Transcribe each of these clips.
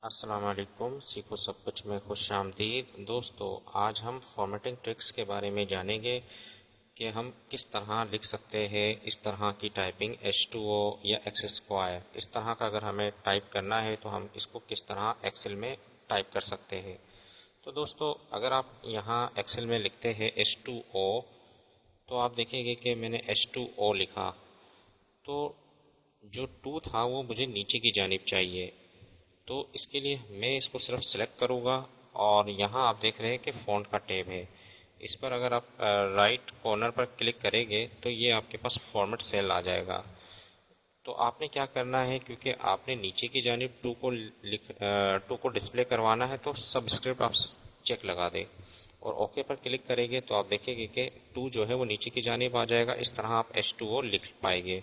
السلام علیکم، سیکھو سب کچھ میں خوش آمدید دوستو۔ آج ہم فارمیٹنگ ٹرکس کے بارے میں جانیں گے کہ ہم کس طرح لکھ سکتے ہیں اس طرح کی ٹائپنگ H2O یا ایکس اسکوائر۔ اس طرح کا اگر ہمیں ٹائپ کرنا ہے تو ہم اس کو کس طرح ایکسل میں ٹائپ کر سکتے ہیں۔ تو دوستو، اگر آپ یہاں ایکسل میں لکھتے ہیں H2O تو آپ دیکھیں گے کہ میں نے H2O لکھا تو جو 2 تھا وہ مجھے نیچے کی جانب چاہیے۔ تو اس کے لیے میں اس کو صرف سلیکٹ کروں گا اور یہاں آپ دیکھ رہے ہیں کہ فونٹ کا ٹیب ہے، اس پر اگر آپ رائٹ کارنر پر کلک کریں گے تو یہ آپ کے پاس فارمیٹ سیل آ جائے گا۔ تو آپ نے کیا کرنا ہے، کیونکہ آپ نے نیچے کی جانب 2 کو ڈسپلے کروانا ہے تو سب اسکرپٹ آپ چیک لگا دیں اور اوکے پر کلک کریں گے تو آپ دیکھیں گے کہ 2 جو ہے وہ نیچے کی جانب آ جائے گا۔ اس طرح آپ H2O لکھ پائیں گے۔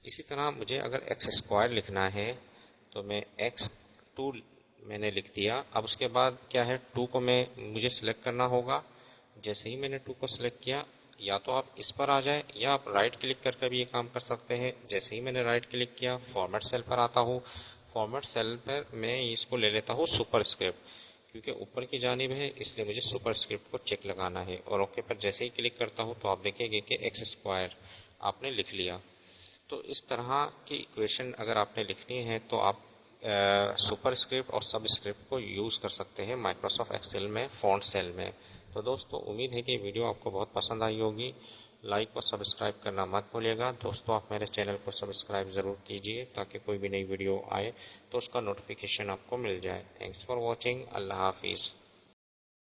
اسی طرح مجھے اگر ایکس اسکوائر لکھنا ہے تو میں X2 میں نے لکھ دیا۔ اب اس کے بعد کیا ہے، 2 کو مجھے سلیکٹ کرنا ہوگا۔ جیسے ہی میں نے 2 کو سلیکٹ کیا، یا تو آپ اس پر آ جائیں یا آپ رائٹ کلک کر کے بھی یہ کام کر سکتے ہیں۔ جیسے ہی میں نے رائٹ کلک کیا، فارمیٹ سیل پر آتا ہوں۔ فارمیٹ سیل پر میں اس کو لے لیتا ہوں سپر اسکرپٹ، کیونکہ اوپر کی جانب ہے اس لیے مجھے سپر اسکرپٹ کو چیک لگانا ہے، اور اوکے پر جیسے ہی کلک کرتا ہوں تو آپ دیکھیں گے کہ ایکس اسکوائر آپ نے لکھ لیا۔ تو اس طرح کی ایکویشن اگر آپ نے لکھنی ہے تو آپ سپر اسکرپٹ اور سب اسکرپٹ کو یوز کر سکتے ہیں مائکروسافٹ ایکسل میں فونٹ سیل میں۔ تو دوستو، امید ہے کہ یہ ویڈیو آپ کو بہت پسند آئی ہوگی۔ لائک اور سبسکرائب کرنا مت بھولیے گا دوستو۔ آپ میرے چینل کو سبسکرائب ضرور کیجیے تاکہ کوئی بھی نئی ویڈیو آئے تو اس کا نوٹیفیکیشن آپ کو مل جائے۔ Thanks for watching. اللہ حافظ۔